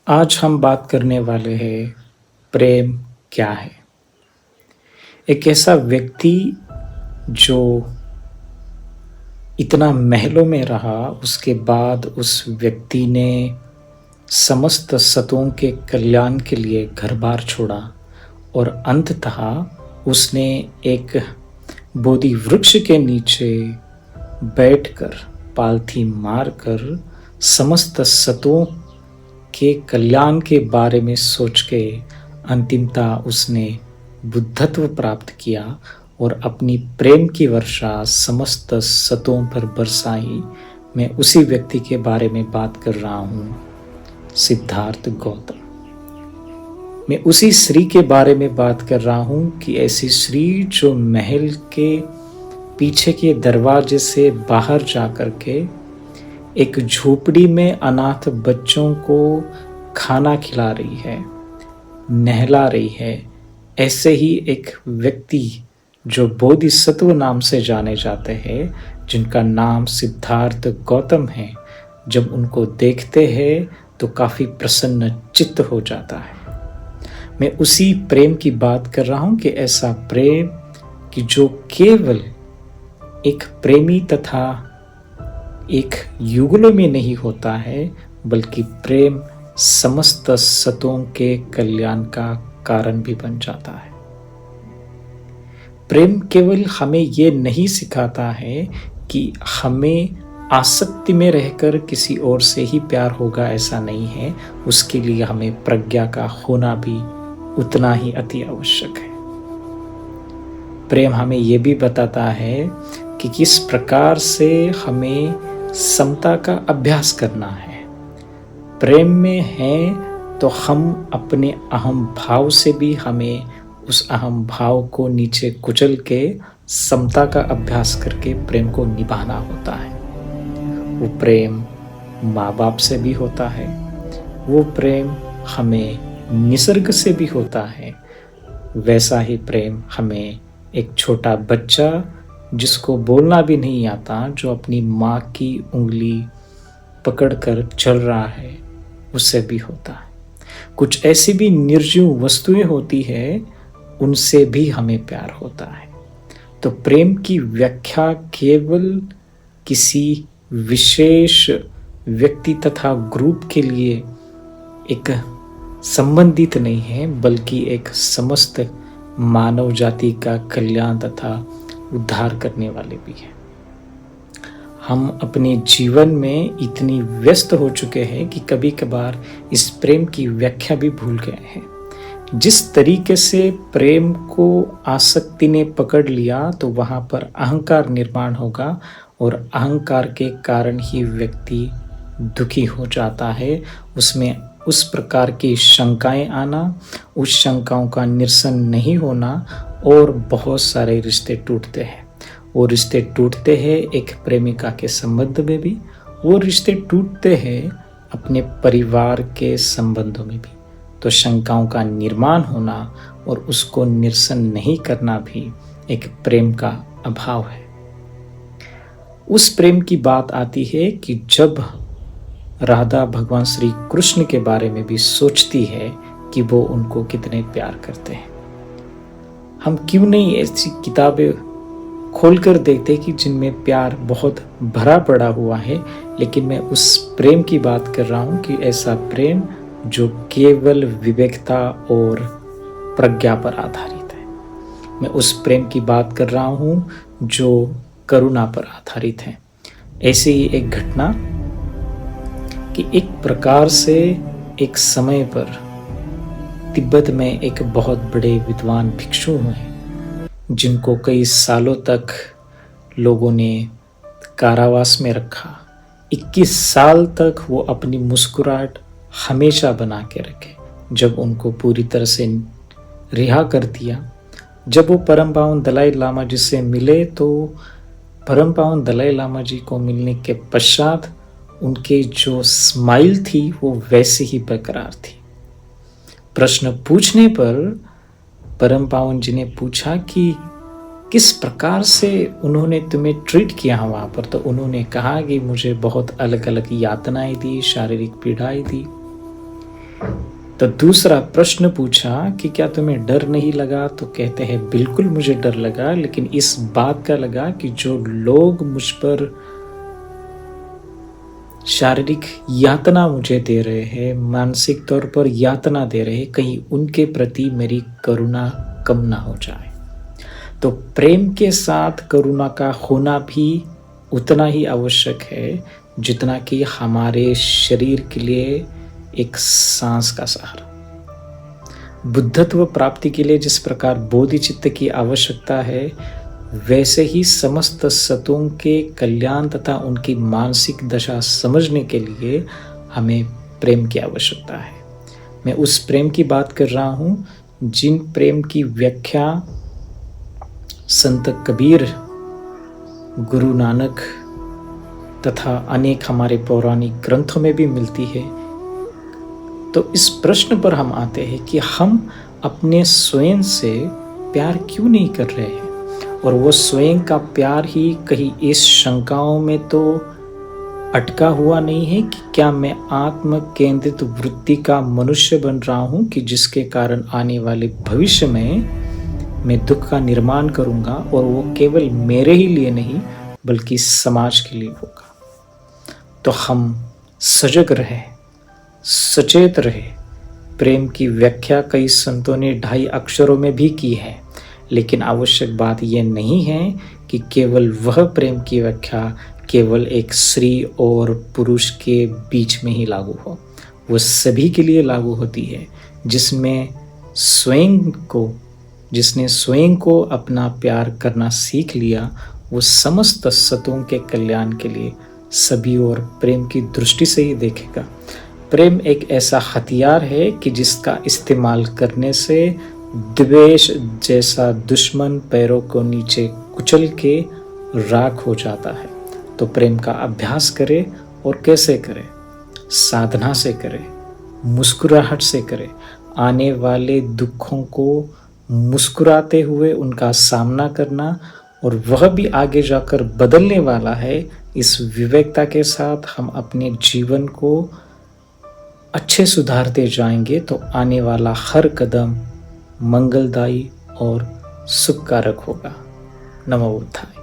आज हम बात करने वाले हैं प्रेम क्या है। एक ऐसा व्यक्ति जो इतना महलों में रहा, उसके बाद उस व्यक्ति ने समस्त सतों के कल्याण के लिए घर बार छोड़ा और अंततः उसने एक बोधि वृक्ष के नीचे बैठकर पालथी मारकर समस्त सतों के कल्याण के बारे में सोच के अंतिमता उसने बुद्धत्व प्राप्त किया और अपनी प्रेम की वर्षा समस्त सतों पर बरसाई। मैं उसी व्यक्ति के बारे में बात कर रहा हूँ, सिद्धार्थ गौतम। मैं उसी स्त्री के बारे में बात कर रहा हूँ कि ऐसी स्त्री जो महल के पीछे के दरवाजे से बाहर जाकर के एक झोपड़ी में अनाथ बच्चों को खाना खिला रही है, नहला रही है। ऐसे ही एक व्यक्ति जो बोधिसत्व नाम से जाने जाते हैं, जिनका नाम सिद्धार्थ गौतम है, जब उनको देखते हैं तो काफ़ी प्रसन्न चित्त हो जाता है। मैं उसी प्रेम की बात कर रहा हूँ कि ऐसा प्रेम कि जो केवल एक प्रेमी तथा एक युगलों में नहीं होता है, बल्कि प्रेम समस्त सतों के कल्याण का कारण भी बन जाता है। प्रेम केवल हमें ये नहीं सिखाता है कि हमें आसक्ति में रहकर किसी और से ही प्यार होगा, ऐसा नहीं है। उसके लिए हमें प्रज्ञा का होना भी उतना ही अति आवश्यक है। प्रेम हमें ये भी बताता है कि किस प्रकार से हमें समता का अभ्यास करना है। प्रेम में है तो हम अपने अहम भाव से भी हमें उस अहम भाव को नीचे कुचल के समता का अभ्यास करके प्रेम को निभाना होता है। वो प्रेम माँ बाप से भी होता है, वो प्रेम हमें निसर्ग से भी होता है। वैसा ही प्रेम हमें एक छोटा बच्चा जिसको बोलना भी नहीं आता, जो अपनी माँ की उंगली पकड़कर चल रहा है, उससे भी होता है। कुछ ऐसी भी निर्जीव वस्तुएं होती है, उनसे भी हमें प्यार होता है। तो प्रेम की व्याख्या केवल किसी विशेष व्यक्ति तथा ग्रुप के लिए एक संबंधित नहीं है, बल्कि एक समस्त मानव जाति का कल्याण तथा उद्धार करने वाले भी है। हम अपने जीवन में इतनी व्यस्त हो चुके हैं कि कभी कभार इस प्रेम की व्याख्या भी भूल गए हैं। जिस तरीके से प्रेम को आसक्ति ने पकड़ लिया, तो वहाँ पर अहंकार निर्माण होगा और अहंकार के कारण ही व्यक्ति दुखी हो जाता है। उसमें उस प्रकार की शंकाएं आना, उस शंकाओं का निरसन नहीं होना, और बहुत सारे रिश्ते टूटते हैं। वो रिश्ते टूटते हैं एक प्रेमिका के संबंध में भी, वो रिश्ते टूटते हैं अपने परिवार के संबंधों में भी। तो शंकाओं का निर्माण होना और उसको निरसन नहीं करना भी एक प्रेम का अभाव है। उस प्रेम की बात आती है कि जब राधा भगवान श्री कृष्ण के बारे में भी सोचती है कि वो उनको कितने प्यार करते हैं। हम क्यों नहीं ऐसी किताबें खोलकर देखते कि जिनमें प्यार बहुत भरा पड़ा हुआ है। लेकिन मैं उस प्रेम की बात कर रहा हूँ कि ऐसा प्रेम जो केवल विवेकता और प्रज्ञा पर आधारित है। मैं उस प्रेम की बात कर रहा हूँ जो करुणा पर आधारित है। ऐसे ही एक घटना कि एक प्रकार से एक समय पर तिब्बत में एक बहुत बड़े विद्वान भिक्षु हुए, जिनको कई सालों तक लोगों ने कारावास में रखा। 21 साल तक वो अपनी मुस्कुराहट हमेशा बना के रखे। जब उनको पूरी तरह से रिहा कर दिया, जब वो परम पावन दलाई लामा जी से मिले, तो परम पावन दलाई लामा जी को मिलने के पश्चात उनके जो स्माइल थी वो वैसी ही बरकरार थी। प्रश्न पूछने पर परम पावन जी ने पूछा कि किस प्रकार से उन्होंने तुम्हें ट्रीट किया वहाँ पर, तो उन्होंने कहा कि मुझे बहुत अलग अलग यातनाएं दी, शारीरिक पीड़ाएं दी। तो दूसरा प्रश्न पूछा कि क्या तुम्हें डर नहीं लगा? तो कहते हैं बिल्कुल मुझे डर लगा, लेकिन इस बात का लगा कि जो लोग मुझ पर शारीरिक यातना मुझे दे रहे हैं, मानसिक तौर पर यातना दे रहे हैं, कहीं उनके प्रति मेरी करुणा कम ना हो जाए। तो प्रेम के साथ करुणा का होना भी उतना ही आवश्यक है जितना कि हमारे शरीर के लिए एक सांस का सहारा। बुद्धत्व प्राप्ति के लिए जिस प्रकार बोधिचित्त की आवश्यकता है, वैसे ही समस्त सतों के कल्याण तथा उनकी मानसिक दशा समझने के लिए हमें प्रेम की आवश्यकता है। मैं उस प्रेम की बात कर रहा हूँ जिन प्रेम की व्याख्या संत कबीर, गुरु नानक तथा अनेक हमारे पौराणिक ग्रंथों में भी मिलती है। तो इस प्रश्न पर हम आते हैं कि हम अपने स्वयं से प्यार क्यों नहीं कर रहे हैं, और वो स्वयं का प्यार ही कहीं इस शंकाओं में तो अटका हुआ नहीं है कि क्या मैं आत्म केंद्रित वृत्ति का मनुष्य बन रहा हूँ कि जिसके कारण आने वाले भविष्य में मैं दुख का निर्माण करूँगा, और वो केवल मेरे ही लिए नहीं बल्कि समाज के लिए होगा। तो हम सजग रहे, सचेत रहे। प्रेम की व्याख्या कई संतों ने 2.5 अक्षरों में भी की है, लेकिन आवश्यक बात यह नहीं है कि केवल वह प्रेम की व्याख्या केवल एक स्त्री और पुरुष के बीच में ही लागू हो। वो सभी के लिए लागू होती है जिसने स्वयं को अपना प्यार करना सीख लिया, वो समस्त सतों के कल्याण के लिए सभी और प्रेम की दृष्टि से ही देखेगा। प्रेम एक ऐसा हथियार है कि जिसका इस्तेमाल करने से द्वेष जैसा दुश्मन पैरों को नीचे कुचल के राख हो जाता है। तो प्रेम का अभ्यास करें, और कैसे करें? साधना से करें, मुस्कुराहट से करें। आने वाले दुखों को मुस्कुराते हुए उनका सामना करना, और वह भी आगे जाकर बदलने वाला है। इस विवेकता के साथ हम अपने जीवन को अच्छे सुधारते जाएंगे तो आने वाला हर कदम मंगलदायी और सुखकारक होगा। नमो बुद्धाय।